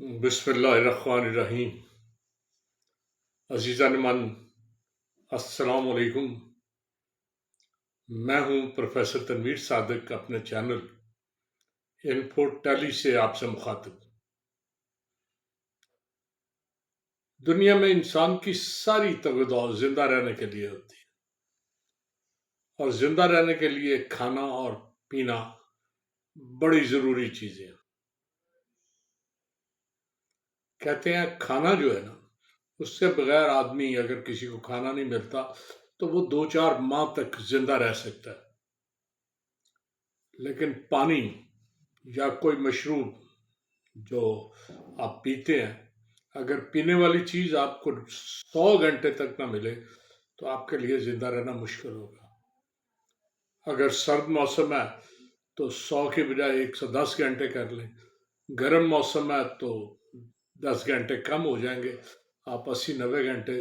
بسم اللہ الرحمن الرحیم۔ عزیزان من، السلام علیکم۔ میں ہوں پروفیسر تنویر صادق، اپنے چینل انفو ٹیلی سے آپ سے مخاطب۔ دنیا میں انسان کی ساری توجہ زندہ رہنے کے لیے ہوتی ہے، اور زندہ رہنے کے لیے کھانا اور پینا بڑی ضروری چیزیں ہیں۔ کہتے ہیں کھانا جو ہے نا، اس سے بغیر آدمی اگر کسی کو کھانا نہیں ملتا تو وہ 2-4 ماہ تک زندہ رہ سکتا ہے، لیکن پانی یا کوئی مشروب جو آپ پیتے ہیں، اگر پینے والی چیز آپ کو 100 گھنٹے تک نہ ملے تو آپ کے لیے زندہ رہنا مشکل ہوگا۔ اگر سرد موسم ہے تو 100 کے بجائے 110 گھنٹے کر لیں، گرم موسم ہے تو 10 گھنٹے کم ہو جائیں گے، آپ 80-90 گھنٹے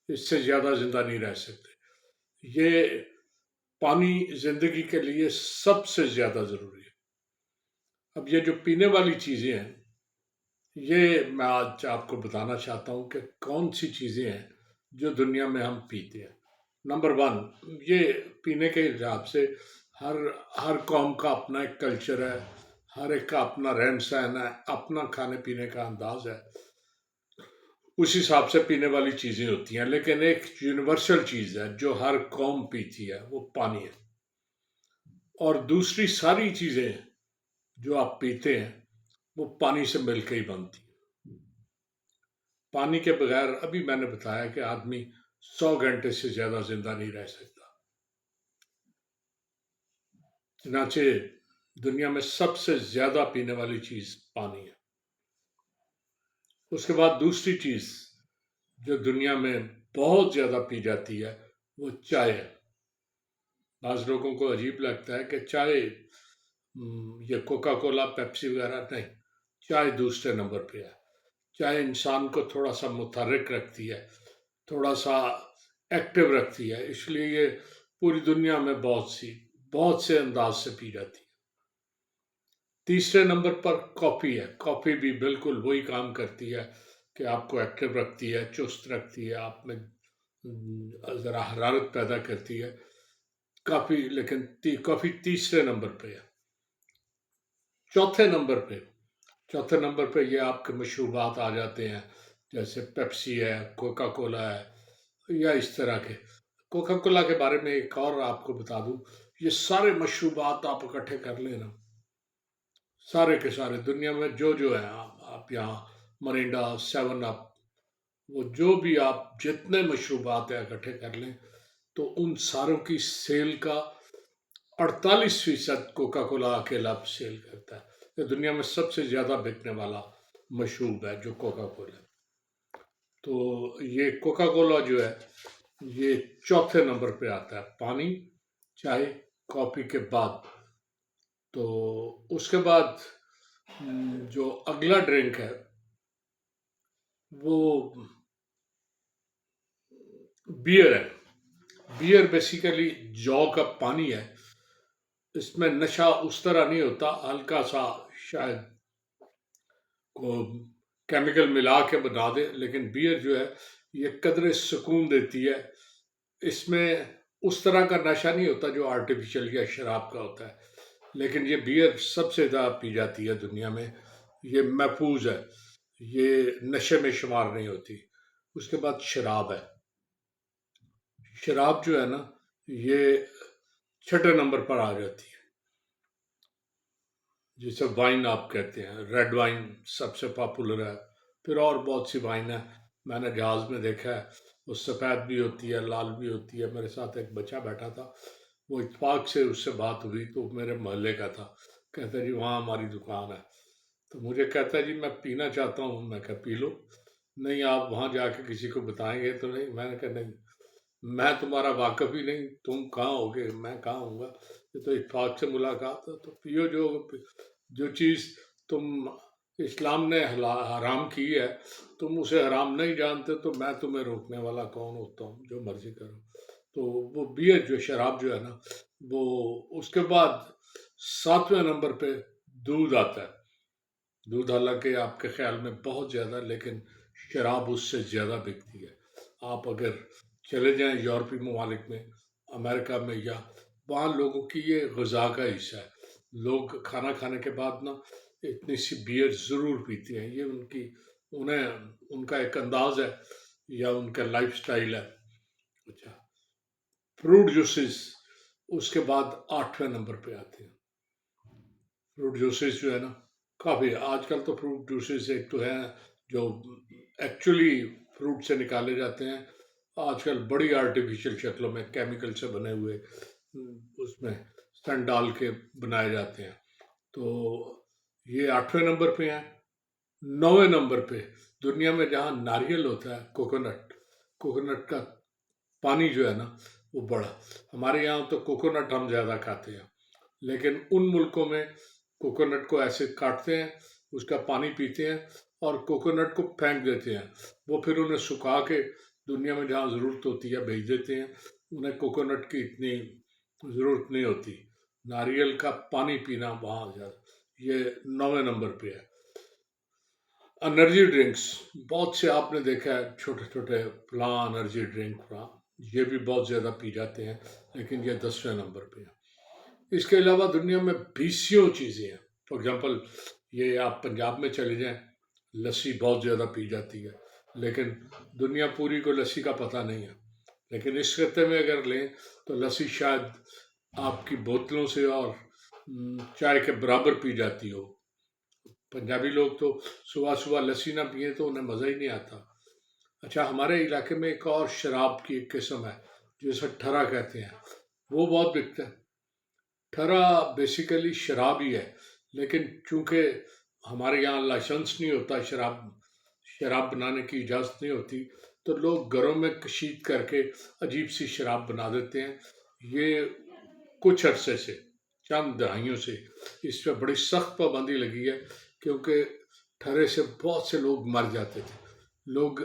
اس سے زیادہ زندہ نہیں رہ سکتے۔ یہ پانی زندگی کے لیے سب سے زیادہ ضروری ہے۔ اب یہ جو پینے والی چیزیں ہیں، یہ میں آج آپ کو بتانا چاہتا ہوں کہ کون سی چیزیں ہیں جو دنیا میں ہم پیتے ہیں۔ نمبر 1، یہ پینے کے حساب سے ہر قوم کا اپنا ایک کلچر ہے، ہر ایک کا اپنا رہن سہن ہے، اپنا کھانے پینے کا انداز ہے، اس حساب سے پینے والی چیزیں ہوتی ہیں، لیکن ایک یونیورسل چیز ہے جو ہر قوم پیتی ہے، وہ پانی ہے۔ اور دوسری ساری چیزیں جو آپ پیتے ہیں وہ پانی سے مل کے ہی بنتی ہیں۔ پانی کے بغیر ابھی میں نے بتایا کہ آدمی 100 گھنٹے سے زیادہ زندہ نہیں رہ سکتا۔ چنانچہ دنیا میں سب سے زیادہ پینے والی چیز پانی ہے۔ اس کے بعد دوسری چیز جو دنیا میں بہت زیادہ پی جاتی ہے وہ چائے ہے۔ بعض لوگوں کو عجیب لگتا ہے کہ چائے، یہ کوکا کولا، پیپسی وغیرہ نہیں، چائے دوسرے نمبر پہ ہے۔ چائے انسان کو تھوڑا سا متحرک رکھتی ہے، تھوڑا سا ایکٹیو رکھتی ہے، اس لیے یہ پوری دنیا میں بہت سے انداز سے پی جاتی ہے۔ تیسرے نمبر پر کافی ہے۔ کافی بھی بالکل وہی کام کرتی ہے کہ آپ کو ایکٹیو رکھتی ہے، چست رکھتی ہے، آپ میں ذرا حرارت پیدا کرتی ہے لیکن کافی تیسرے نمبر پہ ہے۔ چوتھے نمبر پہ یہ آپ کے مشروبات آ جاتے ہیں، جیسے پیپسی ہے، کوکا کولا ہے، یا اس طرح کے۔ کوکا کولا کے بارے میں ایک اور آپ کو بتا دوں، یہ سارے مشروبات آپ اکٹھے کر لیں نا، سارے کے سارے دنیا میں جو ہیں، آپ یہاں مرینڈا، 7 اپ، وہ جو بھی آپ جتنے مشروبات ہیں اکٹھے کر لیں تو ان ساروں کی سیل کا 48% کوکا کولا اکیلا سیل کرتا ہے۔ یہ دنیا میں سب سے زیادہ بکنے والا مشروب ہے جو کوکا کولا ہے۔ تو یہ کوکا کولا جو ہے یہ چوتھے نمبر پہ آتا ہے، پانی، چائے، کافی کے بعد۔ تو اس کے بعد جو اگلا ڈرنک ہے وہ بیئر ہے۔ بیئر بیسیکلی جو کا پانی ہے، اس میں نشہ اس طرح نہیں ہوتا، ہلکا سا شاید کو کیمیکل ملا کے بنا دے، لیکن بیئر جو ہے یہ قدرے سکون دیتی ہے۔ اس میں اس طرح کا نشہ نہیں ہوتا جو آرٹیفیشل یا شراب کا ہوتا ہے، لیکن یہ بیئر سب سے زیادہ پی جاتی ہے دنیا میں، یہ محفوظ ہے، یہ نشے میں شمار نہیں ہوتی۔ اس کے بعد شراب ہے۔ شراب جو ہے نا یہ چھٹے نمبر پر آ جاتی ہے، جسے وائن آپ کہتے ہیں۔ ریڈ وائن سب سے پاپولر ہے، پھر اور بہت سی وائن ہے، میں نے جہاز میں دیکھا ہے، وہ سفید بھی ہوتی ہے، لال بھی ہوتی ہے۔ میرے ساتھ ایک بچہ بیٹھا تھا، وہ اتفاق سے اس سے بات ہوئی تو میرے محلے کا تھا، کہتا جی وہاں ہماری دکان ہے، تو مجھے کہتا ہے جی میں پینا چاہتا ہوں۔ میں کہا پی لو۔ نہیں آپ وہاں جا کے کسی کو بتائیں گے تو نہیں؟ میں نے کہا نہیں، میں تمہارا واقف ہی نہیں، تم کہاں ہوگے، میں کہاں ہوں گا، یہ تو اتفاق سے ملاقات ہے، تو پیو جو چیز تم اسلام نے حرام کی ہے، تم اسے حرام نہیں جانتے تو میں تمہیں روکنے والا کون ہوتا ہوں، جو مرضی کرو۔ تو وہ بیئر جو شراب جو ہے نا وہ، اس کے بعد 7ویں نمبر پہ دودھ آتا ہے۔ دودھ حالانکہ آپ کے خیال میں بہت زیادہ، لیکن شراب اس سے زیادہ بکتی ہے۔ آپ اگر چلے جائیں یورپی ممالک میں، امریکہ میں، یا وہاں لوگوں کی یہ غذا کا حصہ ہے۔ لوگ کھانا کھانے کے بعد نا اتنی سی بیئر ضرور پیتے ہیں، یہ انہیں ان کا ایک انداز ہے یا ان کا لائف سٹائل ہے۔ اچھا، فروٹ جوسز اس کے بعد 8ویں نمبر پہ آتے ہیں۔ فروٹ جوسز جو ہے نا، کافی آج کل تو فروٹ جوسز ایک تو ہیں جو ایکچولی فروٹ سے نکالے جاتے ہیں، آج کل بڑی آرٹیفیشل شکلوں میں کیمیکل سے بنے ہوئے اس میں سن ڈال کے بنائے جاتے ہیں۔ تو یہ 8ویں نمبر پہ ہیں۔ 9ویں نمبر پہ دنیا میں جہاں ناریل ہوتا ہے، کوکونٹ کا پانی جو ہے نا وہ بڑا، ہمارے یہاں تو کوکونٹ ہم زیادہ کھاتے ہیں، لیکن ان ملکوں میں کوکونٹ کو ایسے کاٹتے ہیں، اس کا پانی پیتے ہیں اور کوکونٹ کو پھینک دیتے ہیں، وہ پھر انہیں سکھا کے دنیا میں جہاں ضرورت ہوتی ہے بھیج دیتے ہیں۔ انہیں کوکونٹ کی اتنی ضرورت نہیں ہوتی، ناریل کا پانی پینا وہاں زیادہ۔ یہ 9ویں نمبر پہ ہے۔ انرجی ڈرنکس بہت سے آپ نے دیکھا ہے، چھوٹے چھوٹے فلاں انرجی ڈرنک فلاں، یہ بھی بہت زیادہ پی جاتے ہیں، لیکن یہ 10ویں نمبر پہ ہے۔ اس کے علاوہ دنیا میں بیسیوں چیزیں ہیں۔ فار ایگزامپل یہ آپ پنجاب میں چلے جائیں، لسی بہت زیادہ پی جاتی ہے، لیکن دنیا پوری کو لسی کا پتہ نہیں ہے۔ لیکن اس خطے میں اگر لیں تو لسی شاید آپ کی بوتلوں سے اور چائے کے برابر پی جاتی ہو۔ پنجابی لوگ تو صبح صبح لسی نہ پئیں تو انہیں مزہ ہی نہیں آتا۔ اچھا، ہمارے علاقے میں ایک اور شراب کی ایک قسم ہے جسے ٹھرا کہتے ہیں، وہ بہت بکتا ہے۔ ٹھرا بیسیکلی شراب ہی ہے، لیکن چونکہ ہمارے یہاں لائسنس نہیں ہوتا، شراب بنانے کی اجازت نہیں ہوتی، تو لوگ گھروں میں کشید کر کے عجیب سی شراب بنا دیتے ہیں۔ یہ کچھ عرصے سے، چند دہائیوں سے اس پہ بڑی سخت پابندی لگی ہے، کیونکہ ٹھرے سے بہت سے لوگ مر جاتے تھے۔ لوگ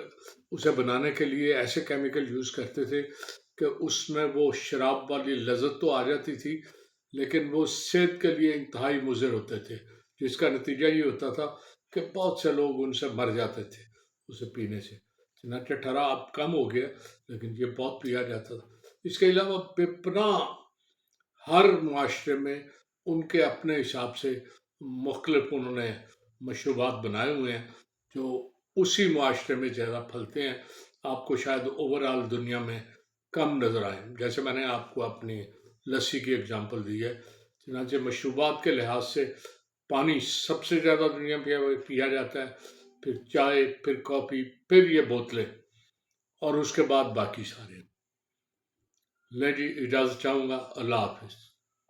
اسے بنانے کے لیے ایسے کیمیکل یوز کرتے تھے کہ اس میں وہ شراب والی لذت تو آ جاتی تھی، لیکن وہ صحت کے لیے انتہائی مضر ہوتے تھے، جس کا نتیجہ یہ ہوتا تھا کہ بہت سے لوگ ان سے مر جاتے تھے اسے پینے سے۔ چنانچہ ٹھرا اب کم ہو گیا، لیکن یہ بہت پیا جاتا تھا۔ اس کے علاوہ بے پناہ ہر معاشرے میں ان کے اپنے حساب سے مختلف انہوں نے مشروبات بنائے ہوئے ہیں جو اسی معاشرے میں زیادہ پھلتے ہیں، آپ کو شاید اوورآل دنیا میں کم نظر آئیں۔ جیسے میں نے آپ کو اپنی لسی کی اگزامپل دی ہے، چنانچہ مشروبات کے لحاظ سے پانی سب سے زیادہ دنیا میں پیا جاتا ہے، پھر چائے، پھر کافی، پھر یہ بوتلیں، اور اس کے بعد باقی سارے۔ لیں جی، اجازت چاہوں گا، اللہ حافظ۔